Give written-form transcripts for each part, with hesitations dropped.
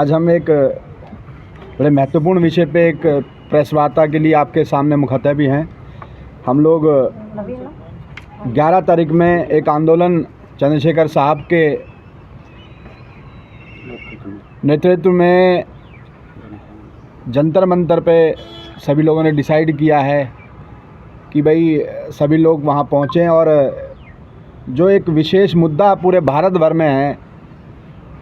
आज हम एक बड़े महत्वपूर्ण विषय पे एक प्रेस वार्ता के लिए आपके सामने मुखतब भी हैं। हम लोग 11 तारीख में एक आंदोलन चंद्रशेखर साहब के नेतृत्व में जंतर मंतर पे सभी लोगों ने डिसाइड किया है कि भाई सभी लोग वहाँ पहुँचें और जो एक विशेष मुद्दा पूरे भारत भर में है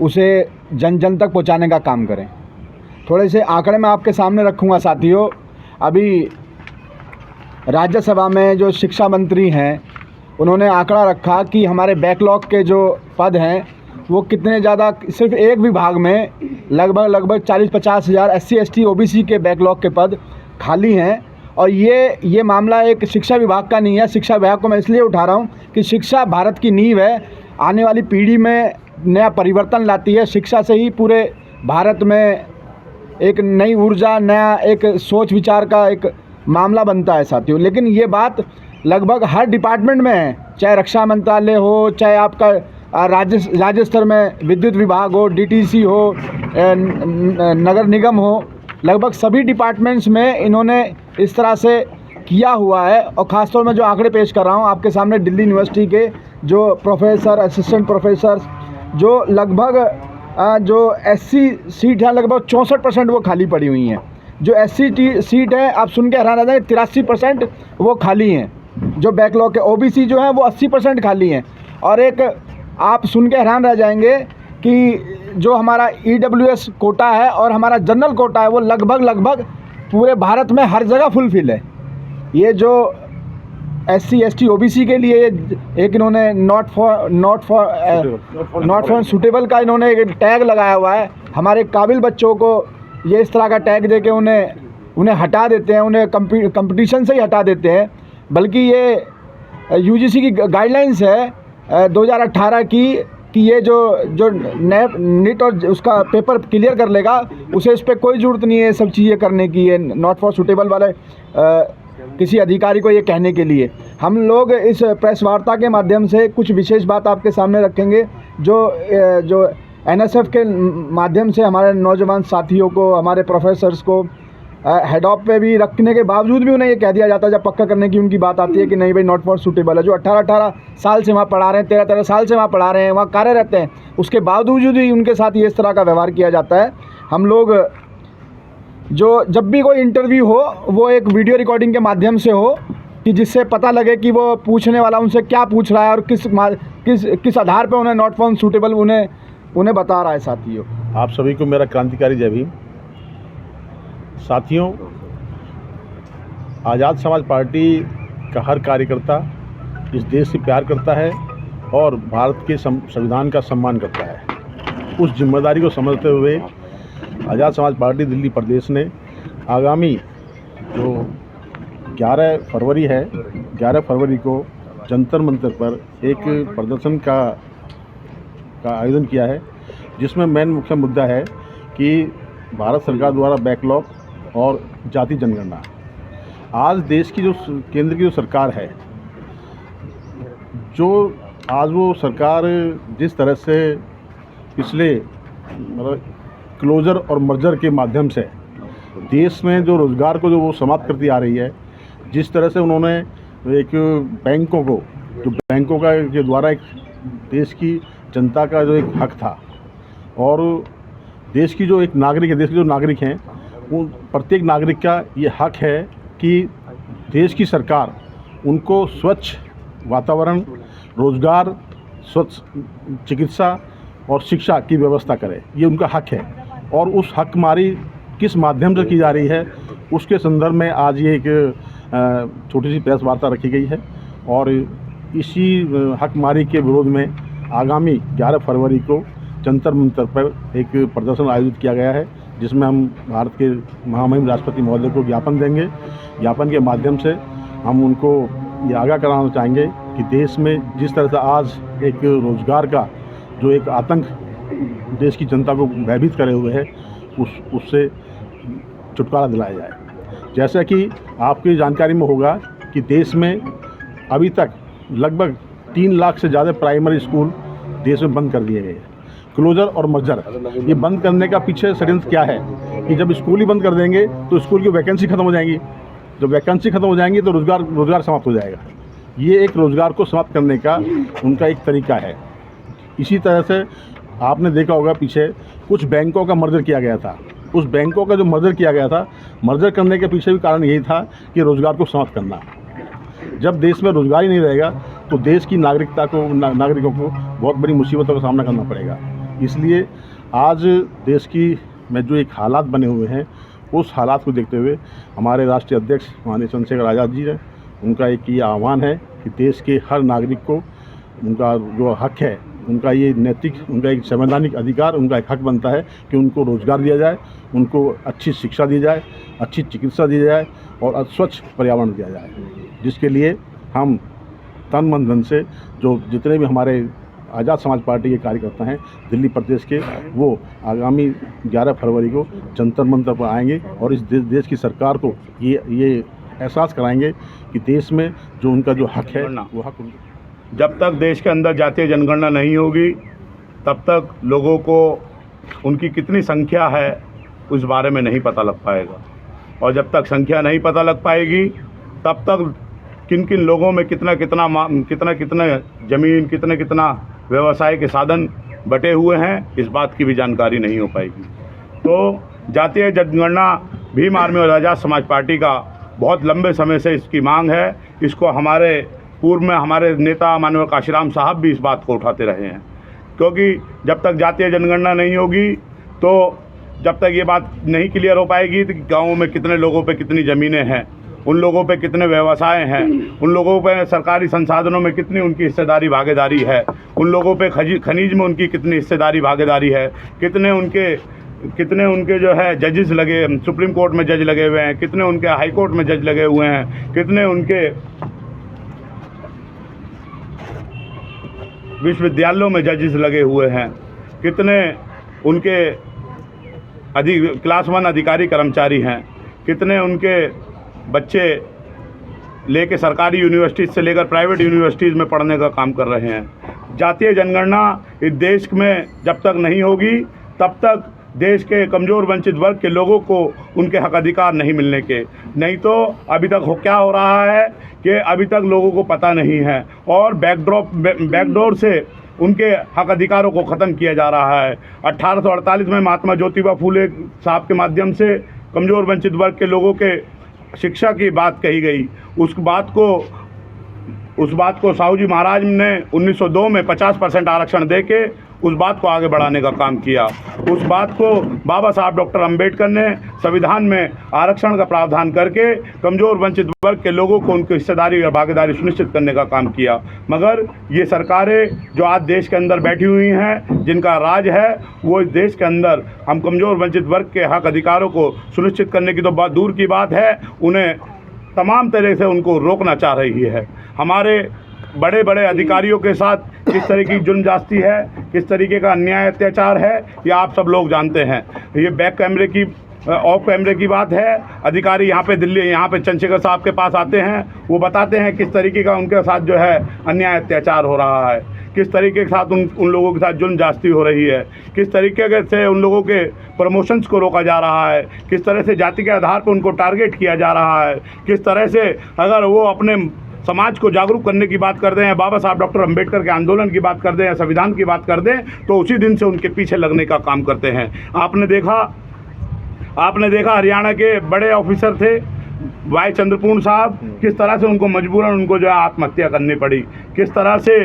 उसे जन जन तक पहुँचाने का काम करें। थोड़े से आंकड़े मैं आपके सामने रखूँगा साथियों। अभी राज्यसभा में जो शिक्षा मंत्री हैं उन्होंने आंकड़ा रखा कि हमारे बैकलॉग के जो पद हैं वो कितने ज़्यादा, सिर्फ एक विभाग में लगभग 40-50 हज़ार SC ST OBC के बैकलॉग के पद खाली हैं। और ये मामला एक शिक्षा विभाग का नहीं है। शिक्षा विभाग को मैं इसलिए उठा रहा हूँ कि शिक्षा भारत की नींव है, आने वाली पीढ़ी में नया परिवर्तन लाती है। शिक्षा से ही पूरे भारत में एक नई ऊर्जा, नया एक सोच विचार का एक मामला बनता है साथियों। लेकिन ये बात लगभग हर डिपार्टमेंट में है, चाहे रक्षा मंत्रालय हो, चाहे आपका राज्य स्तर में विद्युत विभाग हो, DTC हो, नगर निगम हो, लगभग सभी डिपार्टमेंट्स में इन्होंने इस तरह से किया हुआ है। और ख़ासतौर में जो आंकड़े पेश कर रहा हूँ आपके सामने, दिल्ली यूनिवर्सिटी के जो प्रोफेसर, असिस्टेंट प्रोफेसर, जो लगभग जो SC सीट है लगभग 64% वो खाली पड़ी हुई हैं। जो SC सीट है आप सुन के हैरान रह जाएंगे, 83% वो खाली हैं। जो बैकलॉग के OBC जो है वो 80% खाली हैं। और एक आप सुन के हैरान रह जाएंगे कि जो हमारा EWS कोटा है और हमारा जनरल कोटा है वो लगभग पूरे भारत में हर जगह फुलफिल है। ये जो SC ST OBC के लिए एक इन्होंने नॉट फॉर सूटेबल का इन्होंने एक टैग लगाया हुआ है। हमारे काबिल बच्चों को ये इस तरह का टैग दे के उन्हें हटा देते हैं, उन्हें कंपटीशन से ही हटा देते हैं। बल्कि ये UGC की गाइडलाइंस है 2018 की कि ये जो नीट और उसका पेपर क्लियर कर लेगा उसे इस पर कोई ज़रूरत नहीं है सब चीज़ें करने की, ये नॉट फॉर सूटेबल वाले किसी अधिकारी को ये कहने के लिए। हम लोग इस प्रेस वार्ता के माध्यम से कुछ विशेष बात आपके सामने रखेंगे जो NSF के माध्यम से हमारे नौजवान साथियों को, हमारे प्रोफेसर्स को हेड ऑफ पे भी रखने के बावजूद भी उन्हें ये कह दिया जाता है, जब पक्का करने की उनकी बात आती है कि नहीं भाई नॉट फॉर सूटेबल है। जो 18 साल से वहाँ पढ़ा रहे हैं, 13 साल से वहाँ पढ़ा रहे हैं, वहाँ कार्य रहते हैं, उसके बावजूद भी उनके साथ ये इस तरह का व्यवहार किया जाता है। हम लोग जो जब भी कोई इंटरव्यू हो वो एक वीडियो रिकॉर्डिंग के माध्यम से हो कि जिससे पता लगे कि वो पूछने वाला उनसे क्या पूछ रहा है और किस आधार पर उन्हें नॉट फॉर सूटेबल उन्हें बता रहा है। साथियों, आप सभी को मेरा क्रांतिकारी जय भीम। साथियों, आज़ाद समाज पार्टी का हर कार्यकर्ता इस देश से प्यार करता है और भारत के संविधान का सम्मान करता है। उस जिम्मेदारी को समझते हुए आज़ाद समाज पार्टी दिल्ली प्रदेश ने आगामी जो 11 फरवरी है, 11 फरवरी को जंतर मंतर पर एक प्रदर्शन का आयोजन किया है, जिसमें मेन मुख्य मुद्दा है कि भारत सरकार द्वारा बैकलॉग और जाति जनगणना। आज देश की जो केंद्र की जो सरकार है, जो आज वो सरकार जिस तरह से पिछले क्लोजर और मर्जर के माध्यम से देश में जो रोज़गार को जो वो समाप्त करती आ रही है, जिस तरह से उन्होंने एक बैंकों का के द्वारा एक देश की जनता का जो एक हक था और देश की जो एक नागरिक है, देश के जो नागरिक हैं, वो प्रत्येक नागरिक का ये हक है कि देश की सरकार उनको स्वच्छ वातावरण, रोज़गार, स्वच्छ चिकित्सा और शिक्षा की व्यवस्था करे। ये उनका हक है और उस हकमारी किस माध्यम से की जा रही है उसके संदर्भ में आज ये एक छोटी सी प्रेस वार्ता रखी गई है। और इसी हकमारी के विरोध में आगामी 11 फरवरी को जंतर मंतर पर एक प्रदर्शन आयोजित किया गया है, जिसमें हम भारत के महामहिम राष्ट्रपति महोदय को ज्ञापन देंगे। ज्ञापन के माध्यम से हम उनको ये आगाह कराना चाहेंगे कि देश में जिस तरह से आज एक रोज़गार का जो एक आतंक देश की जनता को भयभीत करे हुए है, उससे छुटकारा दिलाया जाए। जैसा कि आपकी जानकारी में होगा कि देश में अभी तक लगभग 3 लाख से ज़्यादा प्राइमरी स्कूल देश में बंद कर दिए गए हैं। क्लोजर और मर्जर, ये बंद करने का पीछे षड्यंत्र क्या है कि जब स्कूल ही बंद कर देंगे तो स्कूल की वैकेंसी खत्म हो जाएंगी, जब वैकेंसी खत्म हो जाएंगी तो रोज़गार समाप्त हो जाएगा। ये एक रोज़गार को समाप्त करने का उनका एक तरीका है। इसी तरह से आपने देखा होगा पीछे कुछ बैंकों का मर्जर किया गया था, उस बैंकों का जो मर्जर किया गया था, मर्जर करने के पीछे भी कारण यही था कि रोज़गार को समाप्त करना। जब देश में रोज़गार ही नहीं रहेगा तो देश की नागरिकों को बहुत बड़ी मुसीबतों का सामना करना पड़ेगा। इसलिए आज देश की में जो एक हालात बने हुए हैं, उस हालात को देखते हुए हमारे राष्ट्रीय अध्यक्ष माननीय चंद्रशेखर आज़ाद जी है, उनका एक ये आह्वान है कि देश के हर नागरिक को उनका जो हक है, उनका ये नैतिक, उनका एक संवैधानिक अधिकार, उनका एक हक बनता है कि उनको रोज़गार दिया जाए, उनको अच्छी शिक्षा दी जाए, अच्छी चिकित्सा दी जाए और स्वच्छ पर्यावरण दिया जाए, जिसके लिए हम तन मन धन से जो जितने भी हमारे आज़ाद समाज पार्टी के कार्यकर्ता हैं दिल्ली प्रदेश के, वो आगामी 11 फरवरी को जंतर मंतर पर आएंगे और इस देश की सरकार को ये एहसास कराएंगे कि देश में जो उनका जो हक है वो हक जब तक देश के अंदर जातीय जनगणना नहीं होगी तब तक लोगों को उनकी कितनी संख्या है उस बारे में नहीं पता लग पाएगा, और जब तक संख्या नहीं पता लग पाएगी तब तक किन किन लोगों में कितना ज़मीन, कितना व्यवसाय के साधन बटे हुए हैं, इस बात की भी जानकारी नहीं हो पाएगी। तो जातीय जनगणना भीम आर्मी और आज़ाद समाज पार्टी का बहुत लंबे समय से इसकी मांग है। इसको हमारे पूर्व में हमारे नेता माननीय काशीराम साहब भी इस बात को उठाते रहे हैं, क्योंकि जब तक जातीय जनगणना नहीं होगी तो जब तक ये बात नहीं क्लियर हो पाएगी कि गाँवों में कितने लोगों पे कितनी ज़मीनें हैं, उन लोगों पे कितने व्यवसाय हैं, उन लोगों पे सरकारी संसाधनों में कितनी उनकी हिस्सेदारी भागीदारी है, उन लोगों पे खनिज में उनकी कितनी हिस्सेदारी भागीदारी है, कितने उनके जो है जजेस लगे, सुप्रीम कोर्ट में जज लगे हुए हैं, कितने उनके हाई कोर्ट में जज लगे हुए हैं, कितने उनके विश्वविद्यालयों में जजेस लगे हुए हैं, कितने उनके क्लास 1 अधिकारी कर्मचारी हैं, कितने उनके बच्चे लेके सरकारी यूनिवर्सिटीज़ से लेकर प्राइवेट यूनिवर्सिटीज़ में पढ़ने का काम कर रहे हैं। जातीय जनगणना इस देश में जब तक नहीं होगी तब तक देश के कमज़ोर वंचित वर्ग के लोगों को उनके हक अधिकार नहीं मिलने के। नहीं तो अभी तक क्या हो रहा है कि अभी तक लोगों को पता नहीं है और बैकडोर से उनके हक अधिकारों को ख़त्म किया जा रहा है। 1848 में महात्मा ज्योतिबा फूले साहब के माध्यम से कमज़ोर वंचित वर्ग के लोगों के शिक्षा की बात कही गई। उस बात को साहू जी महाराज ने 1902 में 50% आरक्षण देके उस बात को आगे बढ़ाने का काम किया। उस बात को बाबा साहब डॉक्टर अंबेडकर ने संविधान में आरक्षण का प्रावधान करके कमज़ोर वंचित वर्ग के लोगों को उनकी हिस्सेदारी और भागीदारी सुनिश्चित करने का काम किया। मगर ये सरकारें जो आज देश के अंदर बैठी हुई हैं, जिनका राज है, वो इस देश के अंदर हम कमज़ोर वंचित वर्ग के हक अधिकारों को सुनिश्चित करने की तो बात दूर की बात है, उन्हें तमाम तरह से उनको रोकना चाह रही है। हमारे बड़े बड़े अधिकारियों के साथ किस तरीके की जुल्म जास्ती है, किस तरीके का अन्याय अत्याचार है, ये आप सब लोग जानते हैं। ये ऑफ कैमरे की बात है। अधिकारी यहाँ पे चंद्रशेखर साहब के पास आते हैं, वो बताते हैं किस तरीके का उनके साथ जो है अन्याय अत्याचार हो रहा है, किस तरीके के साथ उन लोगों के साथ जुल्म जास्ती हो रही है, किस तरीके से उन लोगों के प्रमोशंस को रोका जा रहा है, किस तरह से जाति के आधार पर उनको टारगेट किया जा रहा है, किस तरह से अगर वो अपने समाज को जागरूक करने की बात करते हैं, बाबा साहब डॉक्टर अंबेडकर के आंदोलन की बात करते हैं, संविधान की बात कर दें, तो उसी दिन से उनके पीछे लगने का काम करते हैं। आपने देखा हरियाणा के बड़े ऑफिसर थे वाई चंद्रपूर्ण साहब, किस तरह से उनको मजबूरन उनको जो है आत्महत्या करनी पड़ी। किस तरह से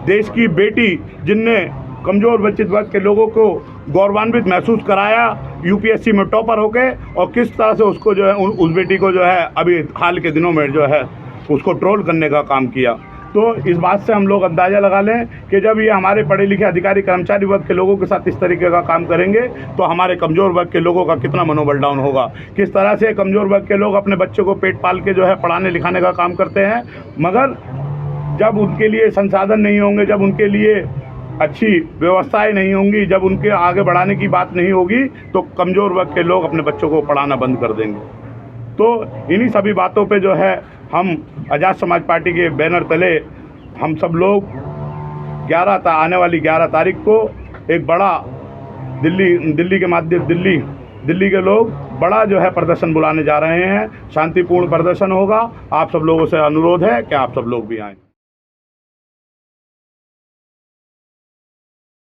देश की बेटी जिनने कमज़ोर वंचित वर्ग के लोगों को गौरवान्वित महसूस कराया यूपीएससी में टॉपर होके, और किस तरह से उसको जो है उस बेटी को जो है अभी हाल के दिनों में जो है उसको ट्रोल करने का काम किया। तो इस बात से हम लोग अंदाज़ा लगा लें कि जब ये हमारे पढ़े लिखे अधिकारी कर्मचारी वर्ग के लोगों के साथ इस तरीके का काम करेंगे तो हमारे कमज़ोर वर्ग के लोगों का कितना मनोबल डाउन होगा। किस तरह से कमज़ोर वर्ग के लोग अपने बच्चों को पेट पाल के जो है पढ़ाने लिखाने का काम करते हैं, मगर जब उनके लिए संसाधन नहीं होंगे, जब उनके लिए अच्छी व्यवस्थाएं नहीं होंगी, जब उनके आगे बढ़ाने की बात नहीं होगी, तो कमज़ोर वर्ग के लोग अपने बच्चों को पढ़ाना बंद कर देंगे। तो इन्हीं सभी बातों पे जो है हम आज़ाद समाज पार्टी के बैनर तले हम सब लोग आने वाली 11 तारीख को एक बड़ा दिल्ली के लोग बड़ा जो है प्रदर्शन बुलाने जा रहे हैं। शांतिपूर्ण प्रदर्शन होगा। आप सब लोगों से अनुरोध है कि आप सब लोग भी आएँ।